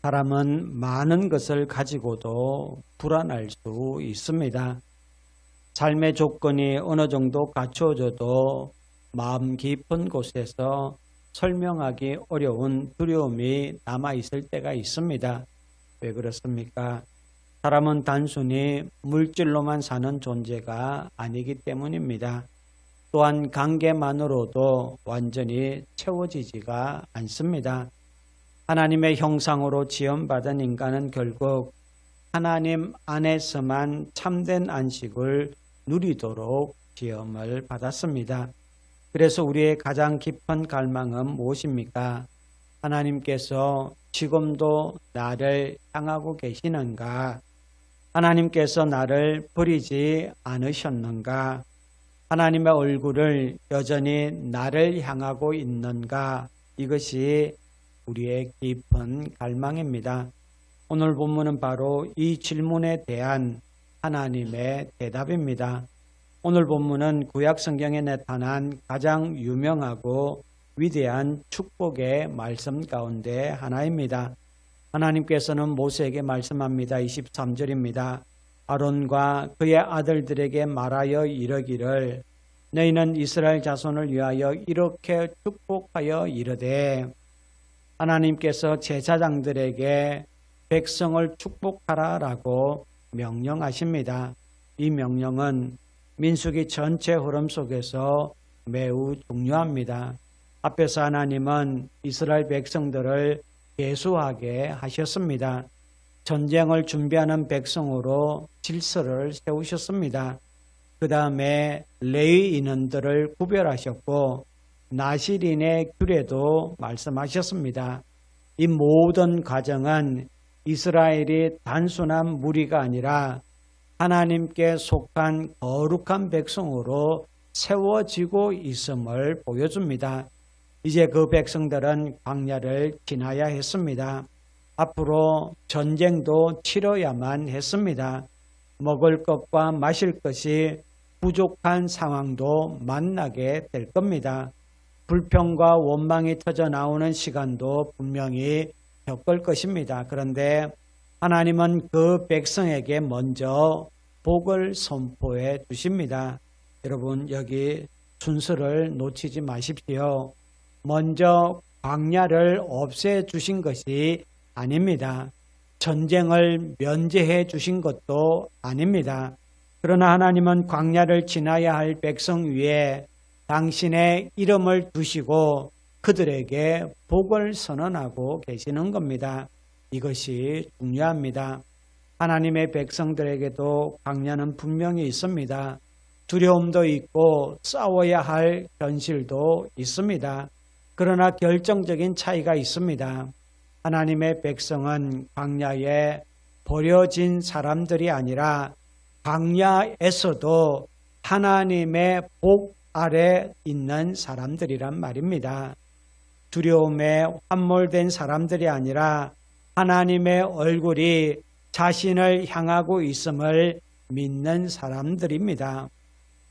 사람은 많은 것을 가지고도 불안할 수 있습니다. 삶의 조건이 어느 정도 갖추어져도 마음 깊은 곳에서 설명하기 어려운 두려움이 남아있을 때가 있습니다. 왜 그렇습니까? 사람은 단순히 물질로만 사는 존재가 아니기 때문입니다. 또한 관계만으로도 완전히 채워지지가 않습니다. 하나님의 형상으로 지음받은 인간은 결국 하나님 안에서만 참된 안식을 누리도록 지음을 받았습니다. 그래서 우리의 가장 깊은 갈망은 무엇입니까? 하나님께서 지금도 나를 향하고 계시는가? 하나님께서 나를 버리지 않으셨는가? 하나님의 얼굴을 여전히 나를 향하고 있는가? 이것이 우리의 깊은 갈망입니다. 오늘 본문은 바로 이 질문에 대한 하나님의 대답입니다. 오늘 본문은 구약 성경에 나타난 가장 유명하고 위대한 축복의 말씀 가운데 하나입니다. 하나님께서는 모세에게 말씀합니다. 23절입니다. 아론과 그의 아들들에게 말하여 이르기를 너희는 이스라엘 자손을 위하여 이렇게 축복하여 이르되 하나님께서 제사장들에게 백성을 축복하라라고 명령하십니다. 이 명령은 민수기 전체 흐름 속에서 매우 중요합니다. 앞에서 하나님은 이스라엘 백성들을 계수하게 하셨습니다. 전쟁을 준비하는 백성으로 질서를 세우셨습니다. 그 다음에 레위 인원들을 구별하셨고 나실인의 규례도 말씀하셨습니다. 이 모든 과정은 이스라엘이 단순한 무리가 아니라 하나님께 속한 거룩한 백성으로 세워지고 있음을 보여줍니다. 이제 그 백성들은 광야를 지나야 했습니다. 앞으로 전쟁도 치러야만 했습니다. 먹을 것과 마실 것이 부족한 상황도 만나게 될 겁니다. 불평과 원망이 터져 나오는 시간도 분명히 겪을 것입니다. 그런데 하나님은 그 백성에게 먼저 복을 선포해 주십니다. 여러분 여기 순서를 놓치지 마십시오. 먼저 광야를 없애 주신 것이 아닙니다. 전쟁을 면제해 주신 것도 아닙니다. 그러나 하나님은 광야를 지나야 할 백성 위에 당신의 이름을 두시고 그들에게 복을 선언하고 계시는 겁니다. 이것이 중요합니다. 하나님의 백성들에게도 광야는 분명히 있습니다. 두려움도 있고 싸워야 할 현실도 있습니다. 그러나 결정적인 차이가 있습니다. 하나님의 백성은 광야에 버려진 사람들이 아니라 광야에서도 하나님의 복 아래 있는 사람들이란 말입니다. 두려움에 함몰된 사람들이 아니라 하나님의 얼굴이 자신을 향하고 있음을 믿는 사람들입니다.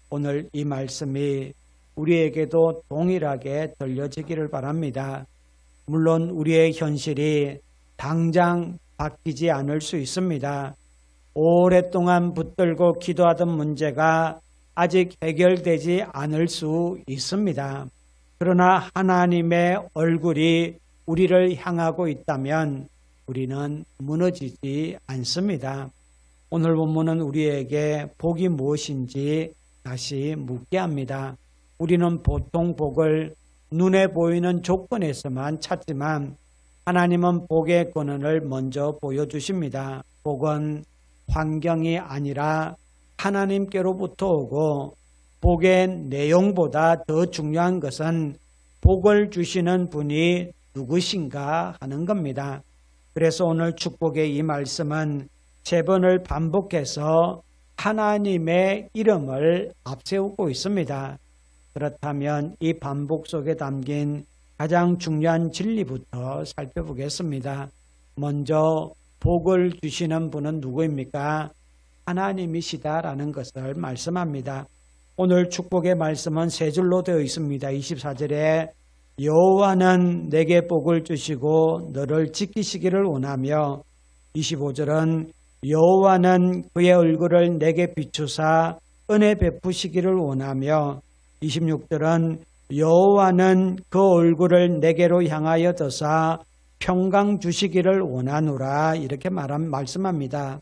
오늘 이 말씀이 우리에게도 동일하게 들려지기를 바랍니다. 물론 우리의 현실이 당장 바뀌지 않을 수 있습니다. 오랫동안 붙들고 기도하던 문제가 아직 해결되지 않을 수 있습니다. 그러나 하나님의 얼굴이 우리를 향하고 있다면 우리는 무너지지 않습니다. 오늘 본문은 우리에게 복이 무엇인지 다시 묻게 합니다. 우리는 보통 복을 눈에 보이는 조건에서만 찾지만 하나님은 복의 권한을 먼저 보여주십니다. 복은 환경이 아니라 하나님께로부터 오고 복의 내용보다 더 중요한 것은 복을 주시는 분이 누구신가 하는 겁니다. 그래서 오늘 축복의 이 말씀은 3번을 반복해서 하나님의 이름을 앞세우고 있습니다. 그렇다면 이 반복 속에 담긴 가장 중요한 진리부터 살펴보겠습니다. 먼저 복을 주시는 분은 누구입니까? 하나님이시다라는 것을 말씀합니다. 오늘 축복의 말씀은 3줄로 되어 있습니다. 24절에 여호와는 내게 복을 주시고 너를 지키시기를 원하며 25절은 여호와는 그의 얼굴을 내게 비추사 은혜 베푸시기를 원하며 26절은 여호와는 그 얼굴을 내게로 향하여 드사 평강 주시기를 원하노라 이렇게 말씀합니다.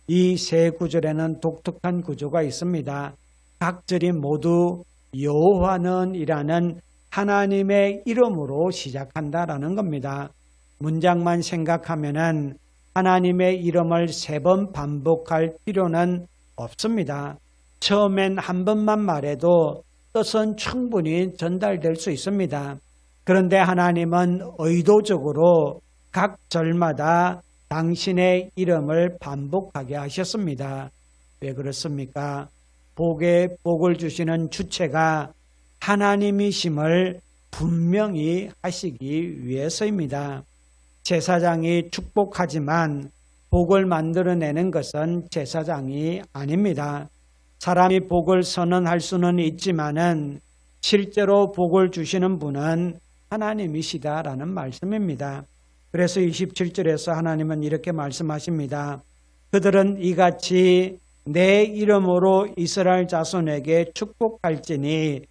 이 세 구절에는 독특한 구조가 있습니다. 각 절이 모두 여호와는 이라는 하나님의 이름으로 시작한다라는 겁니다. 문장만 생각하면은 하나님의 이름을 3번 반복할 필요는 없습니다. 처음엔 한 번만 말해도 뜻은 충분히 전달될 수 있습니다. 그런데 하나님은 의도적으로 각 절마다 당신의 이름을 반복하게 하셨습니다. 왜 그렇습니까? 복을 주시는 주체가 하나님이심을 분명히 하시기 위해서입니다. 제사장이 축복하지만 복을 만들어내는 것은 제사장이 아닙니다. 사람이 복을 선언할 수는 있지만은 실제로 복을 주시는 분은 하나님이시다라는 말씀입니다. 그래서 27절에서 하나님은 이렇게 말씀하십니다. 그들은 이같이 내 이름으로 이스라엘 자손에게 축복할지니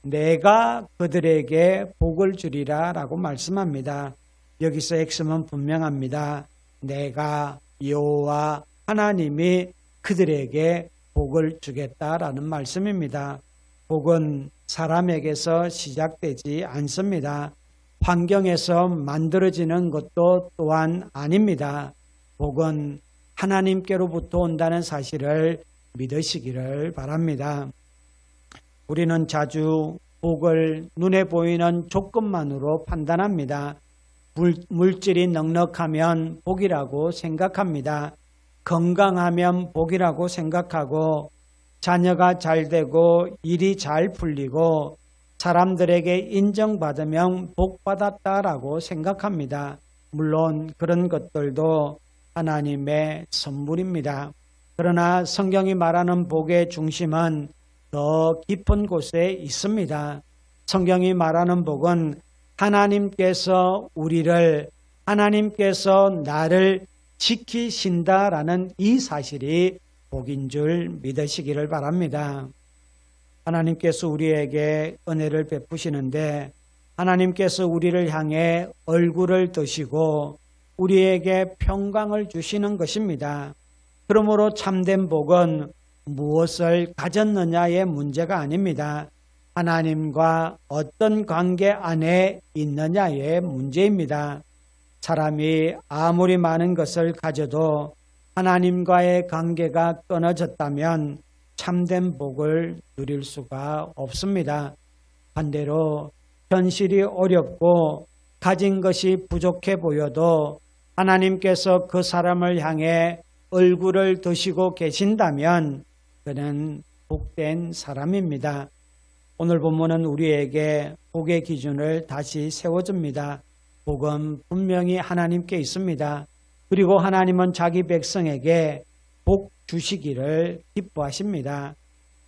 내가 그들에게 복을 주리라 라고 말씀합니다. 여기서 핵심은 분명합니다. 내가 여호와 하나님이 그들에게 복을 주겠다라는 말씀입니다. 복은 사람에게서 시작되지 않습니다. 환경에서 만들어지는 것도 또한 아닙니다. 복은 하나님께로부터 온다는 사실을 믿으시기를 바랍니다. 우리는 자주 복을 눈에 보이는 조건만으로 판단합니다. 물질이 넉넉하면 복이라고 생각합니다. 건강하면 복이라고 생각하고 자녀가 잘 되고 일이 잘 풀리고 사람들에게 인정받으면 복받았다라고 생각합니다. 물론 그런 것들도 하나님의 선물입니다. 그러나 성경이 말하는 복의 중심은 더 깊은 곳에 있습니다. 성경이 말하는 복은 하나님께서 나를 지키신다라는 이 사실이 복인 줄 믿으시기를 바랍니다. 하나님께서 우리에게 은혜를 베푸시는데 하나님께서 우리를 향해 얼굴을 드시고 우리에게 평강을 주시는 것입니다. 그러므로 참된 복은 무엇을 가졌느냐의 문제가 아닙니다. 하나님과 어떤 관계 안에 있느냐의 문제입니다. 사람이 아무리 많은 것을 가져도 하나님과의 관계가 끊어졌다면 참된 복을 누릴 수가 없습니다. 반대로 현실이 어렵고 가진 것이 부족해 보여도 하나님께서 그 사람을 향해 얼굴을 드시고 계신다면 그는 복된 사람입니다. 오늘 본문은 우리에게 복의 기준을 다시 세워줍니다. 복은 분명히 하나님께 있습니다. 그리고 하나님은 자기 백성에게 복 주시기를 기뻐하십니다.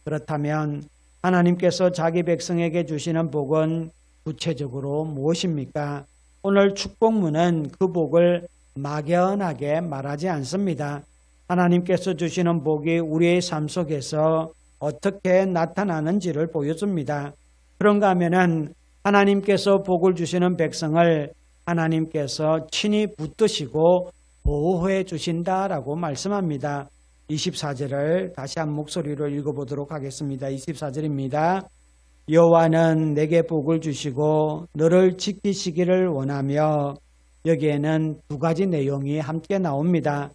그렇다면 하나님께서 자기 백성에게 주시는 복은 구체적으로 무엇입니까? 오늘 축복문은 그 복을 막연하게 말하지 않습니다. 하나님께서 주시는 복이 우리의 삶 속에서 어떻게 나타나는지를 보여줍니다. 그런가 하면은 하나님께서 복을 주시는 백성을 하나님께서 친히 붙드시고 보호해 주신다라고 말씀합니다. 24절을 다시 한 목소리로 읽어보도록 하겠습니다. 24절입니다. 여호와는 내게 복을 주시고 너를 지키시기를 원하며 여기에는 두 가지 내용이 함께 나옵니다.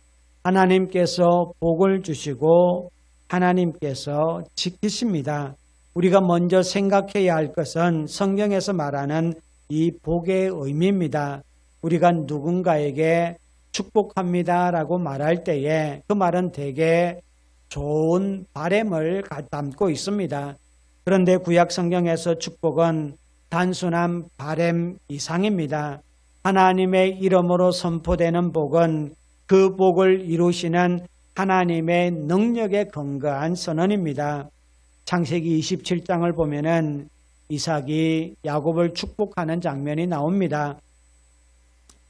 하나님께서 복을 주시고 하나님께서 지키십니다. 우리가 먼저 생각해야 할 것은 성경에서 말하는 이 복의 의미입니다. 우리가 누군가에게 축복합니다라고 말할 때에 그 말은 대개 좋은 바램을 담고 있습니다. 그런데 구약 성경에서 축복은 단순한 바램 이상입니다. 하나님의 이름으로 선포되는 복은 그 복을 이루시는 하나님의 능력에 근거한 선언입니다. 창세기 27장을 보면은 이삭이 야곱을 축복하는 장면이 나옵니다.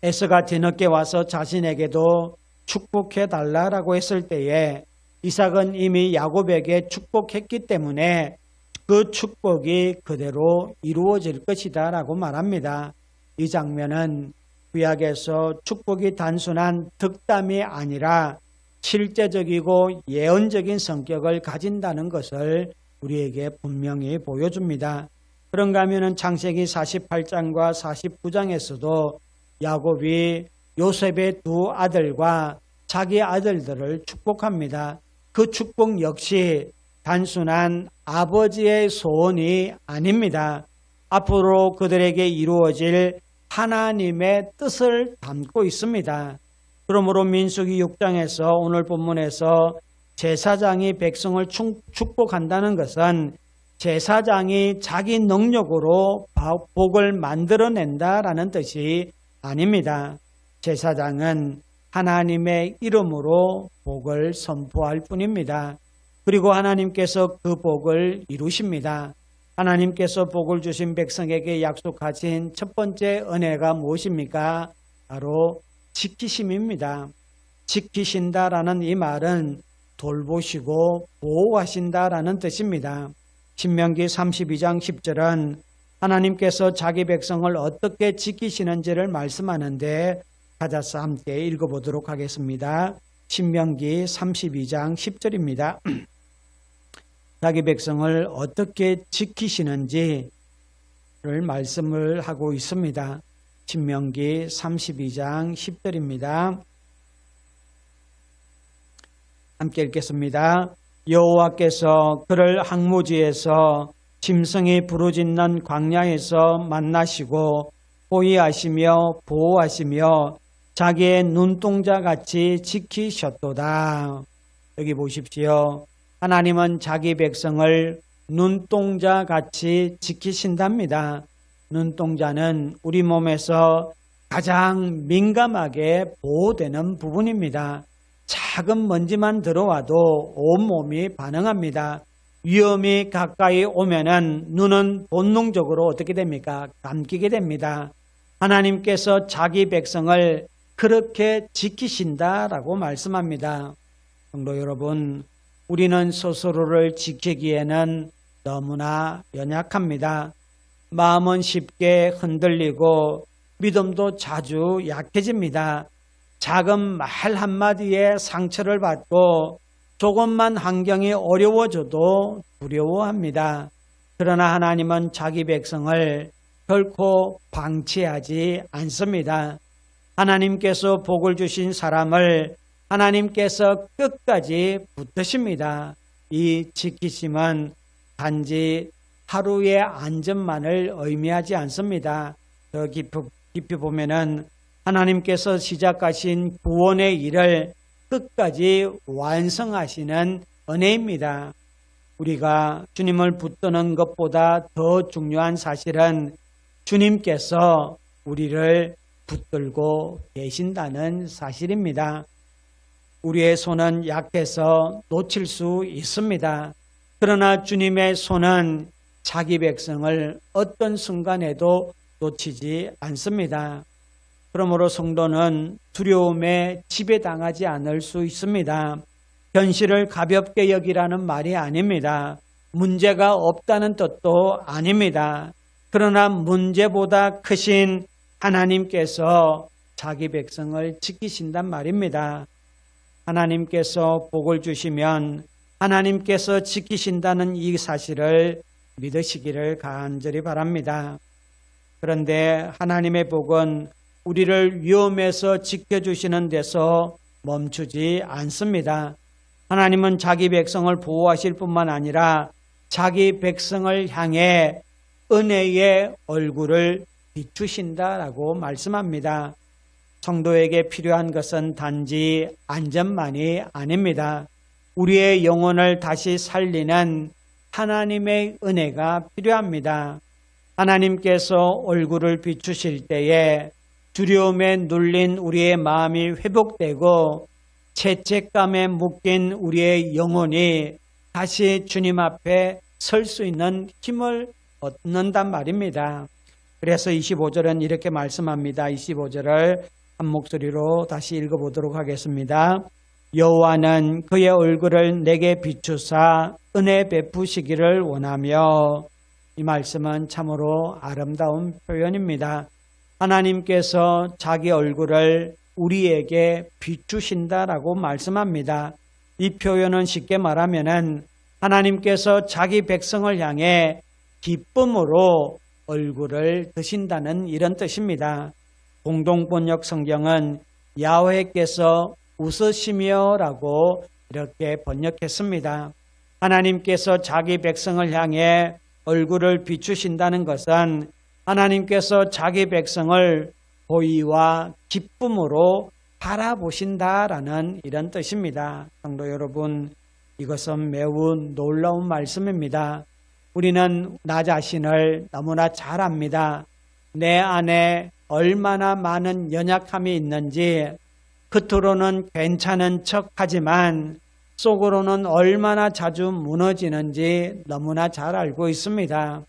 에서가 뒤늦게 와서 자신에게도 축복해 달라라고 했을 때에 이삭은 이미 야곱에게 축복했기 때문에 그 축복이 그대로 이루어질 것이다 라고 말합니다. 이 장면은 구약에서 축복이 단순한 덕담이 아니라 실제적이고 예언적인 성격을 가진다는 것을 우리에게 분명히 보여줍니다. 그런가 하면 창세기 48장과 49장에서도 야곱이 요셉의 두 아들과 자기 아들들을 축복합니다. 그 축복 역시 단순한 아버지의 소원이 아닙니다. 앞으로 그들에게 이루어질 하나님의 뜻을 담고 있습니다. 그러므로 민수기 6장에서 오늘 본문에서 제사장이 백성을 축복한다는 것은 제사장이 자기 능력으로 복을 만들어낸다라는 뜻이 아닙니다. 제사장은 하나님의 이름으로 복을 선포할 뿐입니다. 그리고 하나님께서 그 복을 이루십니다. 하나님께서 복을 주신 백성에게 약속하신 첫 번째 은혜가 무엇입니까? 바로 지키심입니다. 지키신다라는 이 말은 돌보시고 보호하신다라는 뜻입니다. 신명기 32장 10절은 하나님께서 자기 백성을 어떻게 지키시는지를 말씀하는데 찾아서 함께 읽어보도록 하겠습니다. 신명기 32장 10절입니다. 자기 백성을 어떻게 지키시는지를 말씀을 하고 있습니다. 신명기 32장 10절입니다. 함께 읽겠습니다. 여호와께서 그를 항무지에서 짐승이 부르짖는 광야에서 만나시고 호위하시며 보호하시며 자기의 눈동자같이 지키셨도다. 여기 보십시오. 하나님은 자기 백성을 눈동자같이 지키신답니다. 눈동자는 우리 몸에서 가장 민감하게 보호되는 부분입니다. 작은 먼지만 들어와도 온몸이 반응합니다. 위험이 가까이 오면은 눈은 본능적으로 어떻게 됩니까? 감기게 됩니다. 하나님께서 자기 백성을 그렇게 지키신다라고 말씀합니다. 성도 여러분, 우리는 스스로를 지키기에는 너무나 연약합니다. 마음은 쉽게 흔들리고 믿음도 자주 약해집니다. 작은 말 한마디에 상처를 받고 조금만 환경이 어려워져도 두려워합니다. 그러나 하나님은 자기 백성을 결코 방치하지 않습니다. 하나님께서 복을 주신 사람을 하나님께서 끝까지 붙드십니다. 이 지키심은 단지 하루의 안전만을 의미하지 않습니다. 더 깊이 보면은 하나님께서 시작하신 구원의 일을 끝까지 완성하시는 은혜입니다. 우리가 주님을 붙드는 것보다 더 중요한 사실은 주님께서 우리를 붙들고 계신다는 사실입니다. 우리의 손은 약해서 놓칠 수 있습니다. 그러나 주님의 손은 자기 백성을 어떤 순간에도 놓치지 않습니다. 그러므로 성도는 두려움에 지배당하지 않을 수 있습니다. 현실을 가볍게 여기라는 말이 아닙니다. 문제가 없다는 뜻도 아닙니다. 그러나 문제보다 크신 하나님께서 자기 백성을 지키신단 말입니다. 하나님께서 복을 주시면 하나님께서 지키신다는 이 사실을 믿으시기를 간절히 바랍니다. 그런데 하나님의 복은 우리를 위험에서 지켜주시는 데서 멈추지 않습니다. 하나님은 자기 백성을 보호하실 뿐만 아니라 자기 백성을 향해 은혜의 얼굴을 비추신다라고 말씀합니다. 성도에게 필요한 것은 단지 안전만이 아닙니다. 우리의 영혼을 다시 살리는 하나님의 은혜가 필요합니다. 하나님께서 얼굴을 비추실 때에 두려움에 눌린 우리의 마음이 회복되고 죄책감에 묶인 우리의 영혼이 다시 주님 앞에 설 수 있는 힘을 얻는단 말입니다. 그래서 25절은 이렇게 말씀합니다. 25절을 한 목소리로 다시 읽어보도록 하겠습니다. 여호와는 그의 얼굴을 내게 비추사 은혜 베푸시기를 원하며, 이 말씀은 참으로 아름다운 표현입니다. 하나님께서 자기 얼굴을 우리에게 비추신다라고 말씀합니다. 이 표현은 쉽게 말하면은 하나님께서 자기 백성을 향해 기쁨으로 얼굴을 드신다는 이런 뜻입니다. 공동번역 성경은 야훼께서 웃으시며 라고 이렇게 번역했습니다. 하나님께서 자기 백성을 향해 얼굴을 비추신다는 것은 하나님께서 자기 백성을 호의와 기쁨으로 바라보신다라는 이런 뜻입니다. 성도 여러분, 이것은 매우 놀라운 말씀입니다. 우리는 나 자신을 너무나 잘 압니다. 내 안에 얼마나 많은 연약함이 있는지, 겉으로는 괜찮은 척하지만 속으로는 얼마나 자주 무너지는지 너무나 잘 알고 있습니다.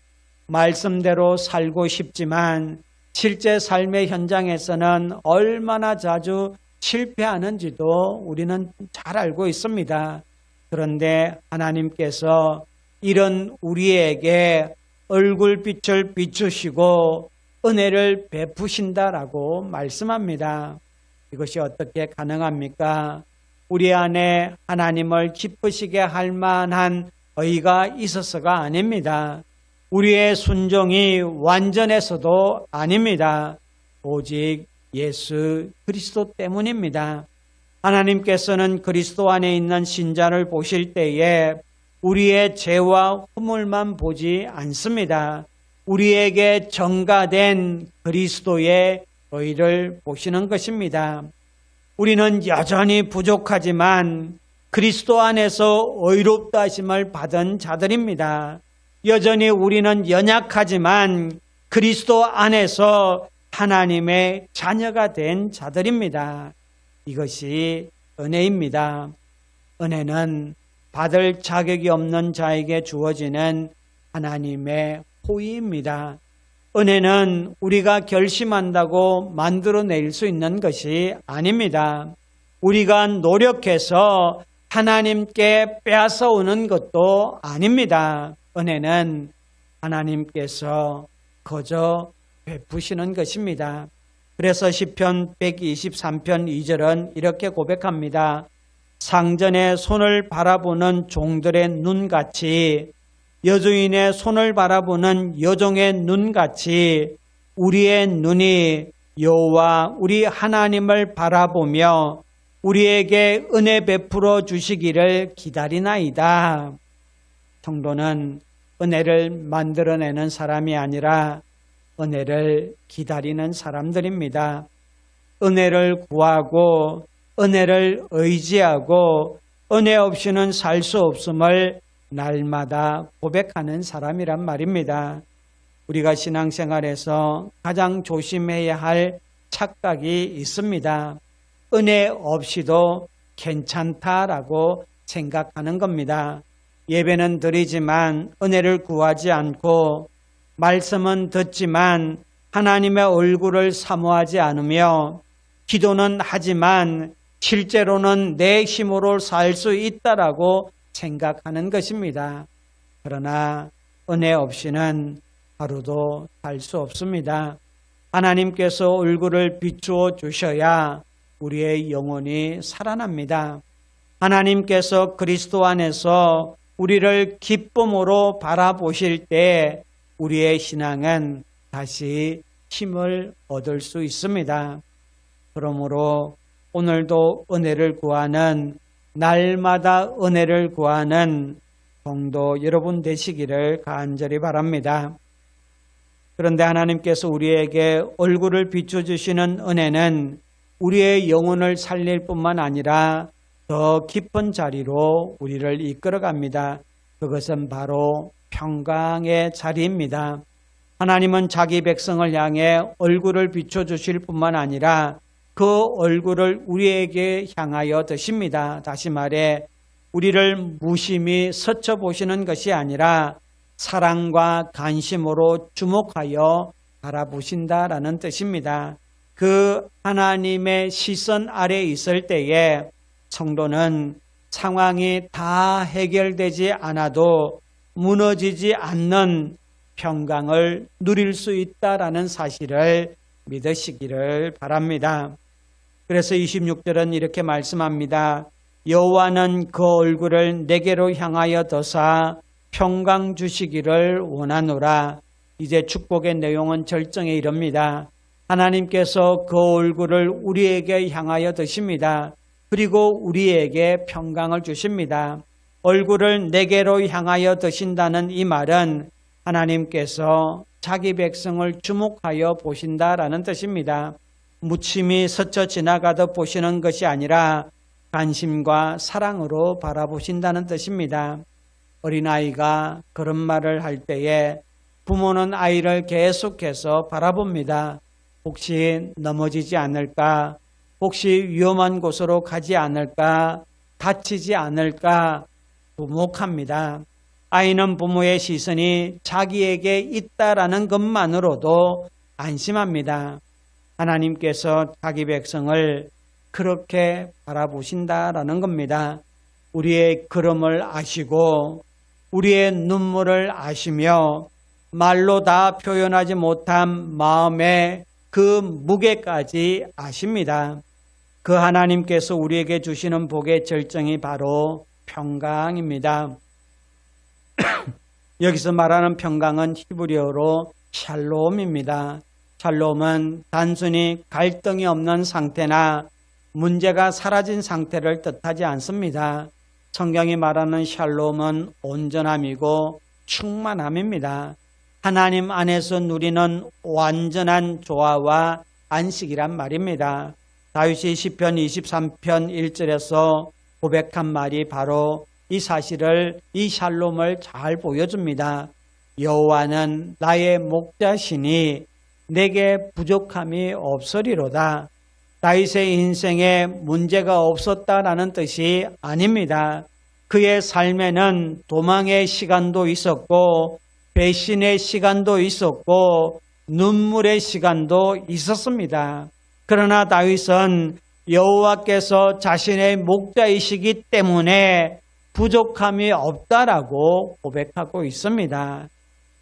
말씀대로 살고 싶지만 실제 삶의 현장에서는 얼마나 자주 실패하는지도 우리는 잘 알고 있습니다. 그런데 하나님께서 이런 우리에게 얼굴빛을 비추시고 은혜를 베푸신다라고 말씀합니다. 이것이 어떻게 가능합니까? 우리 안에 하나님을 기쁘시게 할 만한 의가 있어서가 아닙니다. 우리의 순종이 완전해서도 아닙니다. 오직 예수 그리스도 때문입니다. 하나님께서는 그리스도 안에 있는 신자를 보실 때에 우리의 죄와 허물만 보지 않습니다. 우리에게 전가된 그리스도의 의를 보시는 것입니다. 우리는 여전히 부족하지만 그리스도 안에서 의롭다 하심을 받은 자들입니다. 여전히 우리는 연약하지만 그리스도 안에서 하나님의 자녀가 된 자들입니다. 이것이 은혜입니다. 은혜는 받을 자격이 없는 자에게 주어지는 하나님의 호의입니다. 은혜는 우리가 결심한다고 만들어낼 수 있는 것이 아닙니다. 우리가 노력해서 하나님께 빼앗아 오는 것도 아닙니다. 은혜는 하나님께서 거저 베푸시는 것입니다. 그래서 시편 123편 2절은 이렇게 고백합니다. 상전의 손을 바라보는 종들의 눈같이, 여주인의 손을 바라보는 여종의 눈같이 우리의 눈이 여호와 우리 하나님을 바라보며 우리에게 은혜 베풀어 주시기를 기다리나이다. 성도는 은혜를 만들어내는 사람이 아니라 은혜를 기다리는 사람들입니다. 은혜를 구하고 은혜를 의지하고 은혜 없이는 살 수 없음을 날마다 고백하는 사람이란 말입니다. 우리가 신앙생활에서 가장 조심해야 할 착각이 있습니다. 은혜 없이도 괜찮다라고 생각하는 겁니다. 예배는 드리지만 은혜를 구하지 않고, 말씀은 듣지만 하나님의 얼굴을 사모하지 않으며, 기도는 하지만 실제로는 내 힘으로 살 수 있다라고 생각하는 것입니다. 그러나 은혜 없이는 하루도 살 수 없습니다. 하나님께서 얼굴을 비추어 주셔야 우리의 영혼이 살아납니다. 하나님께서 그리스도 안에서 우리를 기쁨으로 바라보실 때 우리의 신앙은 다시 힘을 얻을 수 있습니다. 그러므로 오늘도 은혜를 구하는, 날마다 은혜를 구하는 성도 여러분 되시기를 간절히 바랍니다. 그런데 하나님께서 우리에게 얼굴을 비춰주시는 은혜는 우리의 영혼을 살릴 뿐만 아니라 더 깊은 자리로 우리를 이끌어갑니다. 그것은 바로 평강의 자리입니다. 하나님은 자기 백성을 향해 얼굴을 비춰주실 뿐만 아니라 그 얼굴을 우리에게 향하여 드십니다. 다시 말해 우리를 무심히 스쳐보시는 것이 아니라 사랑과 관심으로 주목하여 바라보신다라는 뜻입니다. 그 하나님의 시선 아래 있을 때에 성도는 상황이 다 해결되지 않아도 무너지지 않는 평강을 누릴 수 있다라는 사실을 믿으시기를 바랍니다. 그래서 26절은 이렇게 말씀합니다. 여호와는 그 얼굴을 내게로 향하여 드사 평강 주시기를 원하노라. 이제 축복의 내용은 절정에 이릅니다. 하나님께서 그 얼굴을 우리에게 향하여 드십니다. 그리고 우리에게 평강을 주십니다. 얼굴을 내게로 향하여 드신다는 이 말은 하나님께서 자기 백성을 주목하여 보신다라는 뜻입니다. 무침이 스쳐 지나가듯 보시는 것이 아니라 관심과 사랑으로 바라보신다는 뜻입니다. 어린아이가 그런 말을 할 때에 부모는 아이를 계속해서 바라봅니다. 혹시 넘어지지 않을까? 혹시 위험한 곳으로 가지 않을까? 다치지 않을까? 주목합니다. 아이는 부모의 시선이 자기에게 있다라는 것만으로도 안심합니다. 하나님께서 자기 백성을 그렇게 바라보신다라는 겁니다. 우리의 걸음을 아시고 우리의 눈물을 아시며 말로 다 표현하지 못한 마음의 그 무게까지 아십니다. 그 하나님께서 우리에게 주시는 복의 절정이 바로 평강입니다. 여기서 말하는 평강은 히브리어로 샬롬입니다. 샬롬은 단순히 갈등이 없는 상태나 문제가 사라진 상태를 뜻하지 않습니다. 성경이 말하는 샬롬은 온전함이고 충만함입니다. 하나님 안에서 누리는 완전한 조화와 안식이란 말입니다. 다윗이 시편 23편 1절에서 고백한 말이 바로 이 사실을, 이 샬롬을 잘 보여줍니다. 여호와는 나의 목자시니 내게 부족함이 없으리로다. 다윗의 인생에 문제가 없었다라는 뜻이 아닙니다. 그의 삶에는 도망의 시간도 있었고 배신의 시간도 있었고 눈물의 시간도 있었습니다. 그러나 다윗은 여호와께서 자신의 목자이시기 때문에 부족함이 없다라고 고백하고 있습니다.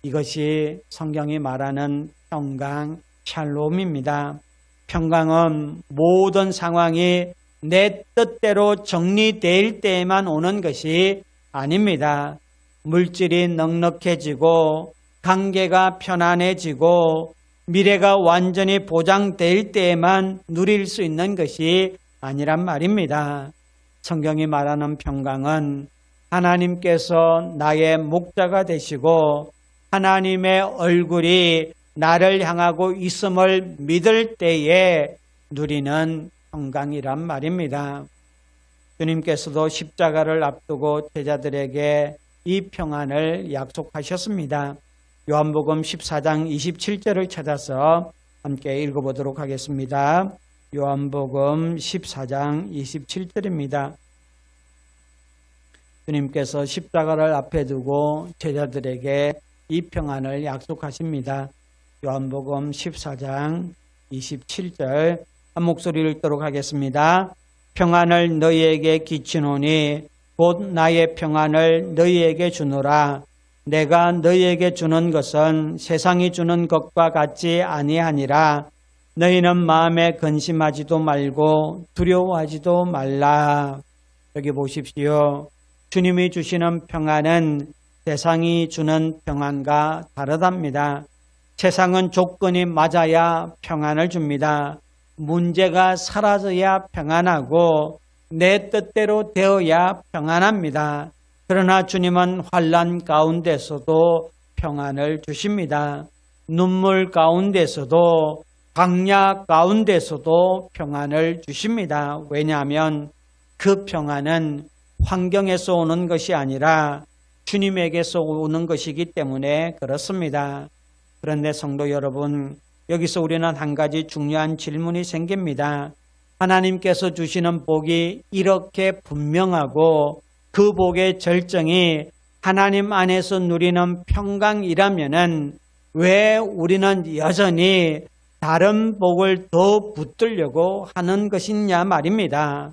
이것이 성경이 말하는 평강, 샬롬입니다. 평강은 모든 상황이 내 뜻대로 정리될 때에만 오는 것이 아닙니다. 물질이 넉넉해지고 관계가 편안해지고 미래가 완전히 보장될 때에만 누릴 수 있는 것이 아니란 말입니다. 성경이 말하는 평강은 하나님께서 나의 목자가 되시고 하나님의 얼굴이 나를 향하고 있음을 믿을 때에 누리는 평강이란 말입니다. 주님께서도 십자가를 앞두고 제자들에게 이 평안을 약속하셨습니다. 요한복음 14장 27절을 찾아서 함께 읽어보도록 하겠습니다. 요한복음 14장 27절입니다. 주님께서 십자가를 앞에 두고 제자들에게 이 평안을 약속하십니다. 요한복음 14장 27절 한 목소리를 읽도록 하겠습니다. 평안을 너희에게 끼치노니 곧 나의 평안을 너희에게 주노라. 내가 너희에게 주는 것은 세상이 주는 것과 같지 아니하니라. 너희는 마음에 근심하지도 말고 두려워하지도 말라. 여기 보십시오. 주님이 주시는 평안은 세상이 주는 평안과 다르답니다. 세상은 조건이 맞아야 평안을 줍니다. 문제가 사라져야 평안하고 내 뜻대로 되어야 평안합니다. 그러나 주님은 환난 가운데서도 평안을 주십니다. 눈물 가운데서도 광야 가운데서도 평안을 주십니다. 왜냐하면 그 평안은 환경에서 오는 것이 아니라 주님에게서 오는 것이기 때문에 그렇습니다. 그런데 성도 여러분, 여기서 우리는 한 가지 중요한 질문이 생깁니다. 하나님께서 주시는 복이 이렇게 분명하고 그 복의 절정이 하나님 안에서 누리는 평강이라면은 왜 우리는 여전히 다른 복을 더 붙들려고 하는 것이냐 말입니다.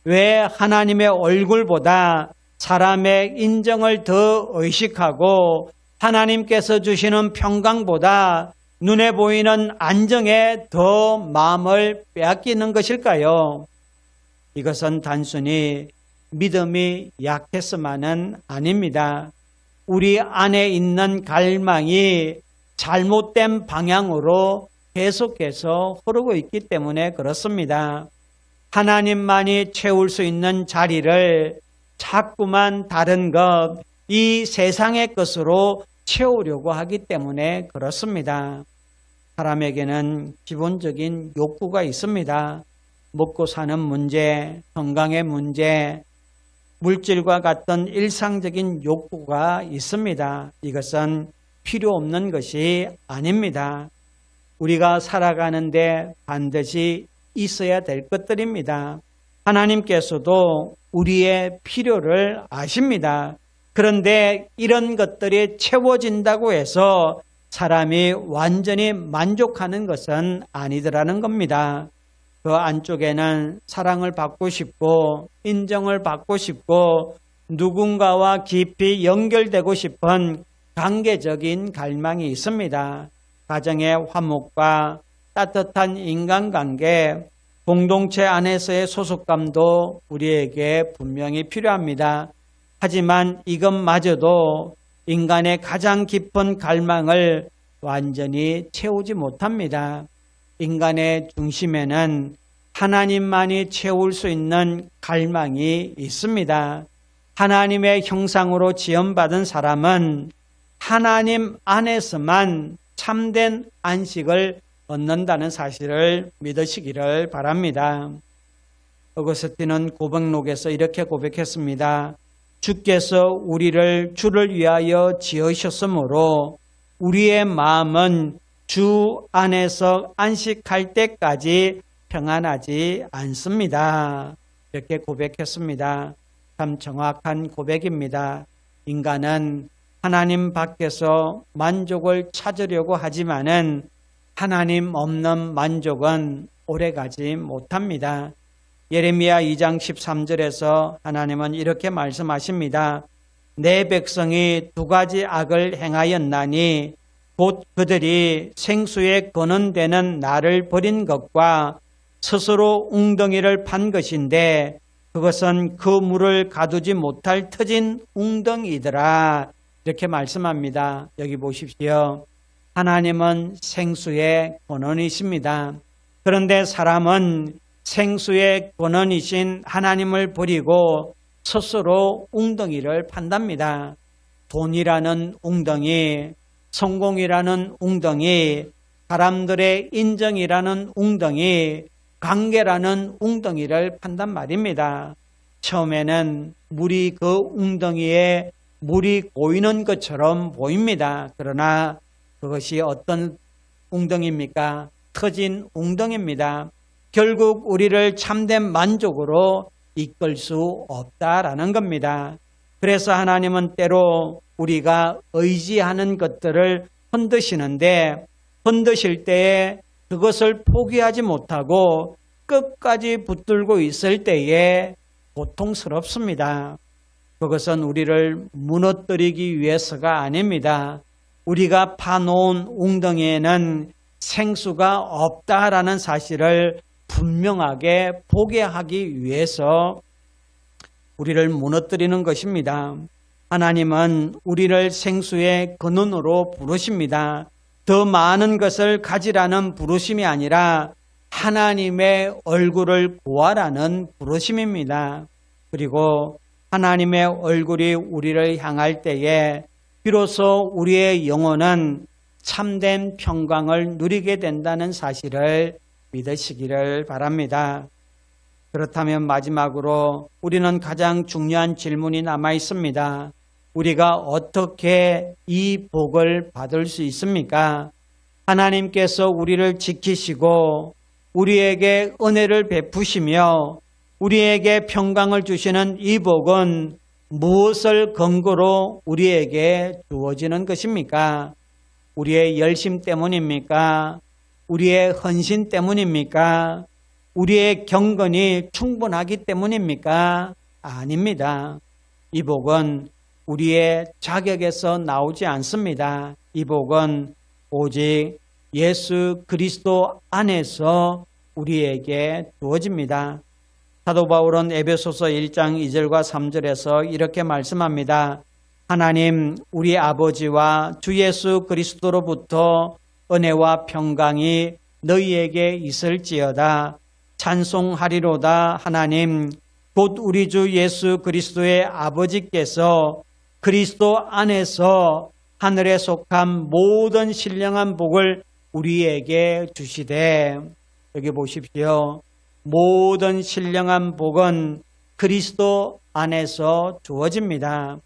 왜 하나님의 얼굴보다 사람의 인정을 더 의식하고 하나님께서 주시는 평강보다 눈에 보이는 안정에 더 마음을 빼앗기는 것일까요? 이것은 단순히 믿음이 약해서만은 아닙니다. 우리 안에 있는 갈망이 잘못된 방향으로 계속해서 흐르고 있기 때문에 그렇습니다. 하나님만이 채울 수 있는 자리를 자꾸만 다른 것, 이 세상의 것으로 채우려고 하기 때문에 그렇습니다. 사람에게는 기본적인 욕구가 있습니다. 먹고 사는 문제, 건강의 문제, 물질과 같은 일상적인 욕구가 있습니다. 이것은 필요 없는 것이 아닙니다. 우리가 살아가는데 반드시 있어야 될 것들입니다. 하나님께서도 우리의 필요를 아십니다. 그런데 이런 것들이 채워진다고 해서 사람이 완전히 만족하는 것은 아니더라는 겁니다. 그 안쪽에는 사랑을 받고 싶고 인정을 받고 싶고 누군가와 깊이 연결되고 싶은 관계적인 갈망이 있습니다. 가정의 화목과 따뜻한 인간관계, 공동체 안에서의 소속감도 우리에게 분명히 필요합니다. 하지만 이것마저도 인간의 가장 깊은 갈망을 완전히 채우지 못합니다. 인간의 중심에는 하나님만이 채울 수 있는 갈망이 있습니다. 하나님의 형상으로 지음받은 사람은 하나님 안에서만 참된 안식을 얻는다는 사실을 믿으시기를 바랍니다. 어거스틴은 고백록에서 이렇게 고백했습니다. 주께서 우리를 주를 위하여 지으셨으므로 우리의 마음은 주 안에서 안식할 때까지 평안하지 않습니다. 이렇게 고백했습니다. 참 정확한 고백입니다. 인간은 하나님 밖에서 만족을 찾으려고 하지만은 하나님 없는 만족은 오래가지 못합니다. 예레미야 2장 13절에서 하나님은 이렇게 말씀하십니다. 내 백성이 두 가지 악을 행하였나니 곧 그들이 생수에 거는되는 나를 버린 것과 스스로 웅덩이를 판 것인데 그것은 그 물을 가두지 못할 터진 웅덩이더라. 이렇게 말씀합니다. 여기 보십시오. 하나님은 생수의 근원이십니다. 그런데 사람은 생수의 근원이신 하나님을 버리고 스스로 웅덩이를 판답니다. 돈이라는 웅덩이, 성공이라는 웅덩이, 사람들의 인정이라는 웅덩이, 관계라는 웅덩이를 판단 말입니다. 처음에는 물이 그 웅덩이에 물이 고이는 것처럼 보입니다. 그러나 그것이 어떤 웅덩이입니까? 터진 웅덩이입니다. 결국 우리를 참된 만족으로 이끌 수 없다라는 겁니다. 그래서 하나님은 때로 우리가 의지하는 것들을 흔드시는데 흔드실 때에 그것을 포기하지 못하고 끝까지 붙들고 있을 때에 고통스럽습니다. 그것은 우리를 무너뜨리기 위해서가 아닙니다. 우리가 파놓은 웅덩이에는 생수가 없다라는 사실을 분명하게 보게 하기 위해서 우리를 무너뜨리는 것입니다. 하나님은 우리를 생수의 근원으로 부르십니다. 더 많은 것을 가지라는 부르심이 아니라 하나님의 얼굴을 구하라는 부르심입니다. 그리고 하나님의 얼굴이 우리를 향할 때에 비로소 우리의 영혼은 참된 평강을 누리게 된다는 사실을 믿으시기를 바랍니다. 그렇다면 마지막으로 우리는 가장 중요한 질문이 남아 있습니다. 우리가 어떻게 이 복을 받을 수 있습니까? 하나님께서 우리를 지키시고 우리에게 은혜를 베푸시며 우리에게 평강을 주시는 이 복은 무엇을 근거로 우리에게 주어지는 것입니까? 우리의 열심 때문입니까? 우리의 헌신 때문입니까? 우리의 경건이 충분하기 때문입니까? 아닙니다. 이 복은 우리의 자격에서 나오지 않습니다. 이 복은 오직 예수 그리스도 안에서 우리에게 주어집니다. 사도 바울은 에베소서 1장 2절과 3절에서 이렇게 말씀합니다. 하나님 우리 아버지와 주 예수 그리스도로부터 은혜와 평강이 너희에게 있을지어다. 찬송하리로다. 하나님 곧 우리 주 예수 그리스도의 아버지께서 그리스도 안에서 하늘에 속한 모든 신령한 복을 우리에게 주시되, 여기 보십시오. 모든 신령한 복은 그리스도 안에서 주어집니다.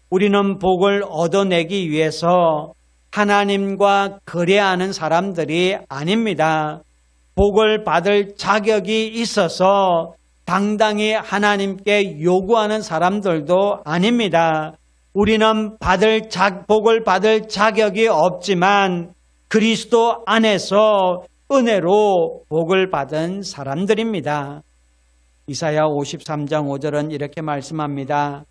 우리는 복을 얻어내기 위해서 하나님과 거래하는 사람들이 아닙니다. 복을 받을 자격이 있어서 당당히 하나님께 요구하는 사람들도 아닙니다. 우리는 복을 받을 자격이 없지만 그리스도 안에서 은혜로 복을 받은 사람들입니다. 이사야 53장 5절은 이렇게 말씀합니다.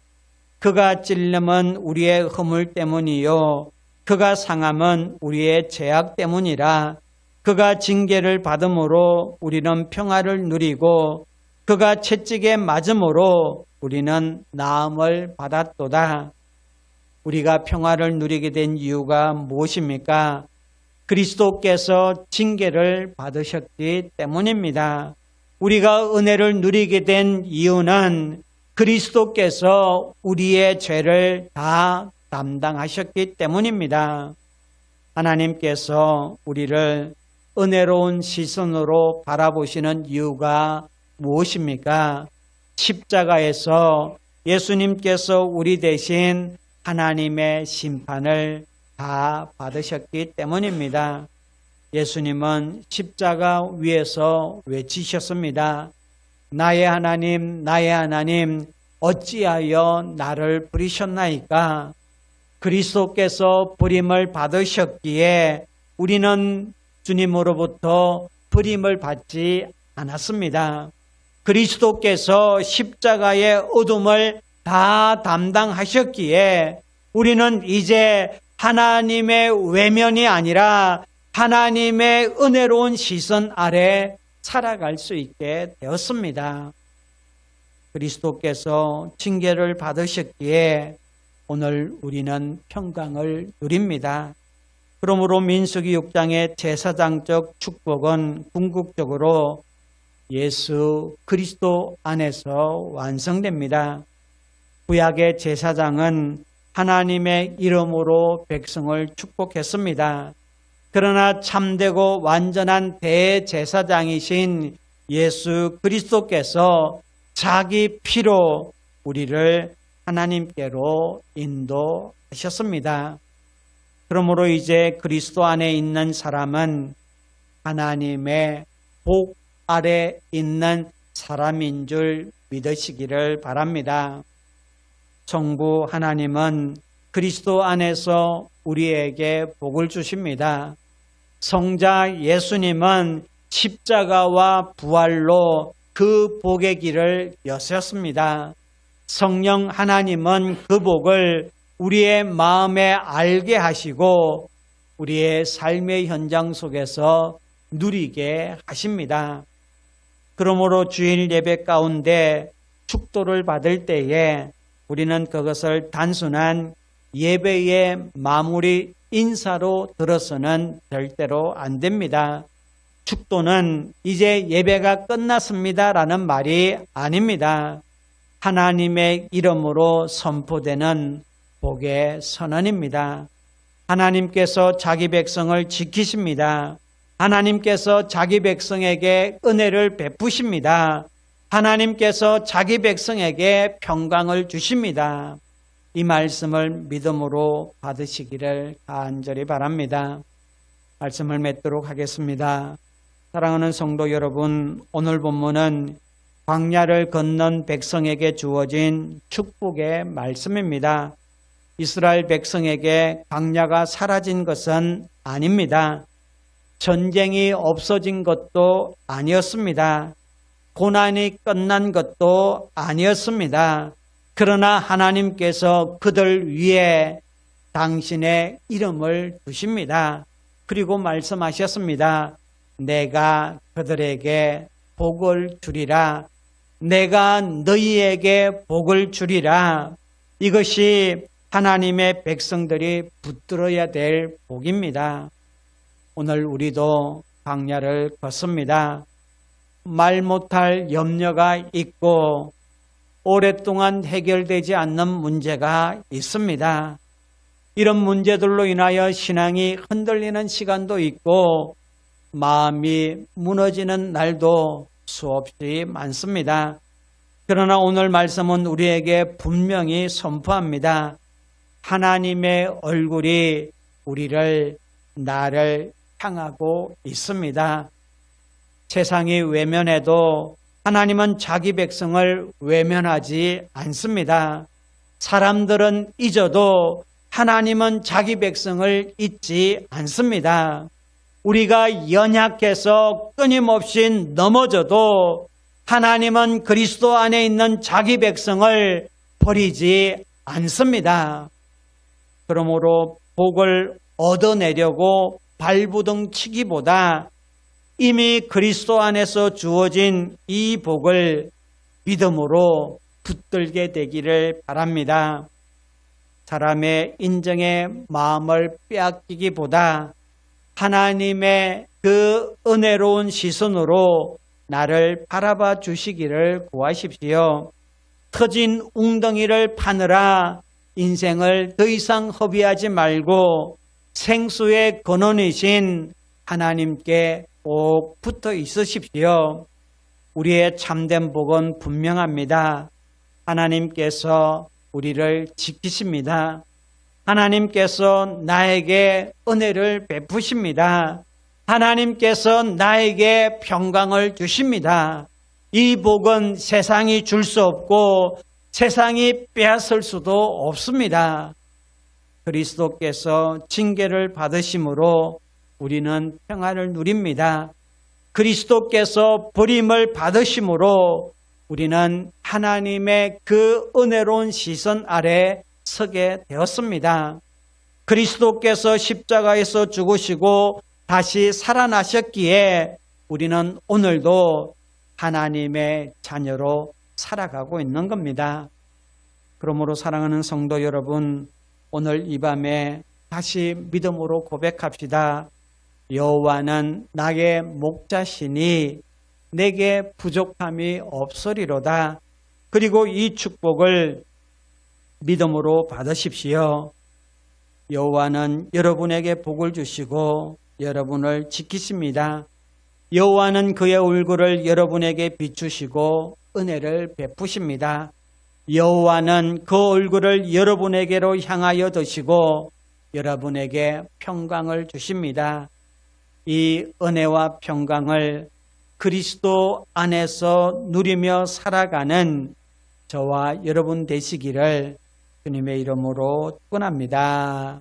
그가 찔림은 우리의 허물 때문이요 그가 상함은 우리의 죄악 때문이라. 그가 징계를 받음으로 우리는 평화를 누리고 그가 채찍에 맞음으로 우리는 나음을 받았도다. 우리가 평화를 누리게 된 이유가 무엇입니까? 그리스도께서 징계를 받으셨기 때문입니다. 우리가 은혜를 누리게 된 이유는 그리스도께서 우리의 죄를 다 담당하셨기 때문입니다. 하나님께서 우리를 은혜로운 시선으로 바라보시는 이유가 무엇입니까? 십자가에서 예수님께서 우리 대신 하나님의 심판을 다 받으셨기 때문입니다. 예수님은 십자가 위에서 외치셨습니다. 나의 하나님, 나의 하나님, 어찌하여 나를 버리셨나이까? 그리스도께서 버림을 받으셨기에 우리는 주님으로부터 버림을 받지 않았습니다. 그리스도께서 십자가의 어둠을 다 담당하셨기에 우리는 이제 하나님의 외면이 아니라 하나님의 은혜로운 시선 아래 살아갈 수 있게 되었습니다. 그리스도께서 징계를 받으셨기에 오늘 우리는 평강을 누립니다. 그러므로 민수기 6장의 제사장적 축복은 궁극적으로 예수 그리스도 안에서 완성됩니다. 구약의 제사장은 하나님의 이름으로 백성을 축복했습니다. 그러나 참되고 완전한 대제사장이신 예수 그리스도께서 자기 피로 우리를 하나님께로 인도하셨습니다. 그러므로 이제 그리스도 안에 있는 사람은 하나님의 복 아래 있는 사람인 줄 믿으시기를 바랍니다. 성부 하나님은 그리스도 안에서 우리에게 복을 주십니다. 성자 예수님은 십자가와 부활로 그 복의 길을 여셨습니다. 성령 하나님은 그 복을 우리의 마음에 알게 하시고 우리의 삶의 현장 속에서 누리게 하십니다. 그러므로 주일 예배 가운데 축도를 받을 때에 우리는 그것을 단순한 예배의 마무리 인사로 들어서는 절대로 안 됩니다. 축도는 이제 예배가 끝났습니다라는 말이 아닙니다. 하나님의 이름으로 선포되는 복의 선언입니다. 하나님께서 자기 백성을 지키십니다. 하나님께서 자기 백성에게 은혜를 베푸십니다. 하나님께서 자기 백성에게 평강을 주십니다. 이 말씀을 믿음으로 받으시기를 간절히 바랍니다. 말씀을 맺도록 하겠습니다. 사랑하는 성도 여러분, 오늘 본문은 광야를 건넌 백성에게 주어진 축복의 말씀입니다. 이스라엘 백성에게 광야가 사라진 것은 아닙니다. 전쟁이 없어진 것도 아니었습니다. 고난이 끝난 것도 아니었습니다. 그러나 하나님께서 그들 위에 당신의 이름을 두십니다. 그리고 말씀하셨습니다. 내가 그들에게 복을 주리라. 내가 너희에게 복을 주리라. 이것이 하나님의 백성들이 붙들어야 될 복입니다. 오늘 우리도 광야를 걷습니다. 말 못할 염려가 있고 오랫동안 해결되지 않는 문제가 있습니다. 이런 문제들로 인하여 신앙이 흔들리는 시간도 있고 마음이 무너지는 날도 수없이 많습니다. 그러나 오늘 말씀은 우리에게 분명히 선포합니다. 하나님의 얼굴이 나를 향하고 있습니다. 세상이 외면해도 하나님은 자기 백성을 외면하지 않습니다. 사람들은 잊어도 하나님은 자기 백성을 잊지 않습니다. 우리가 연약해서 끊임없이 넘어져도 하나님은 그리스도 안에 있는 자기 백성을 버리지 않습니다. 그러므로 복을 얻어내려고 발부둥 치기보다 이미 그리스도 안에서 주어진 이 복을 믿음으로 붙들게 되기를 바랍니다. 사람의 인정의 마음을 빼앗기기보다 하나님의 그 은혜로운 시선으로 나를 바라봐 주시기를 구하십시오. 터진 웅덩이를 파느라 인생을 더 이상 허비하지 말고 생수의 근원이신 하나님께 꼭 붙어 있으십시오. 우리의 참된 복은 분명합니다. 하나님께서 우리를 지키십니다. 하나님께서 나에게 은혜를 베푸십니다. 하나님께서 나에게 평강을 주십니다. 이 복은 세상이 줄 수 없고 세상이 빼앗을 수도 없습니다. 그리스도께서 징계를 받으심으로 우리는 평안을 누립니다. 그리스도께서 버림을 받으심으로 우리는 하나님의 그 은혜로운 시선 아래 서게 되었습니다. 그리스도께서 십자가에서 죽으시고 다시 살아나셨기에 우리는 오늘도 하나님의 자녀로 살아가고 있는 겁니다. 그러므로 사랑하는 성도 여러분, 오늘 이 밤에 다시 믿음으로 고백합시다. 여호와는 나의 목자시니 내게 부족함이 없으리로다. 그리고 이 축복을 믿음으로 받으십시오. 여호와는 여러분에게 복을 주시고 여러분을 지키십니다. 여호와는 그의 얼굴을 여러분에게 비추시고 은혜를 베푸십니다. 여호와는 그 얼굴을 여러분에게로 향하여 드시고 여러분에게 평강을 주십니다. 이 은혜와 평강을 그리스도 안에서 누리며 살아가는 저와 여러분 되시기를 주님의 이름으로 축원합니다.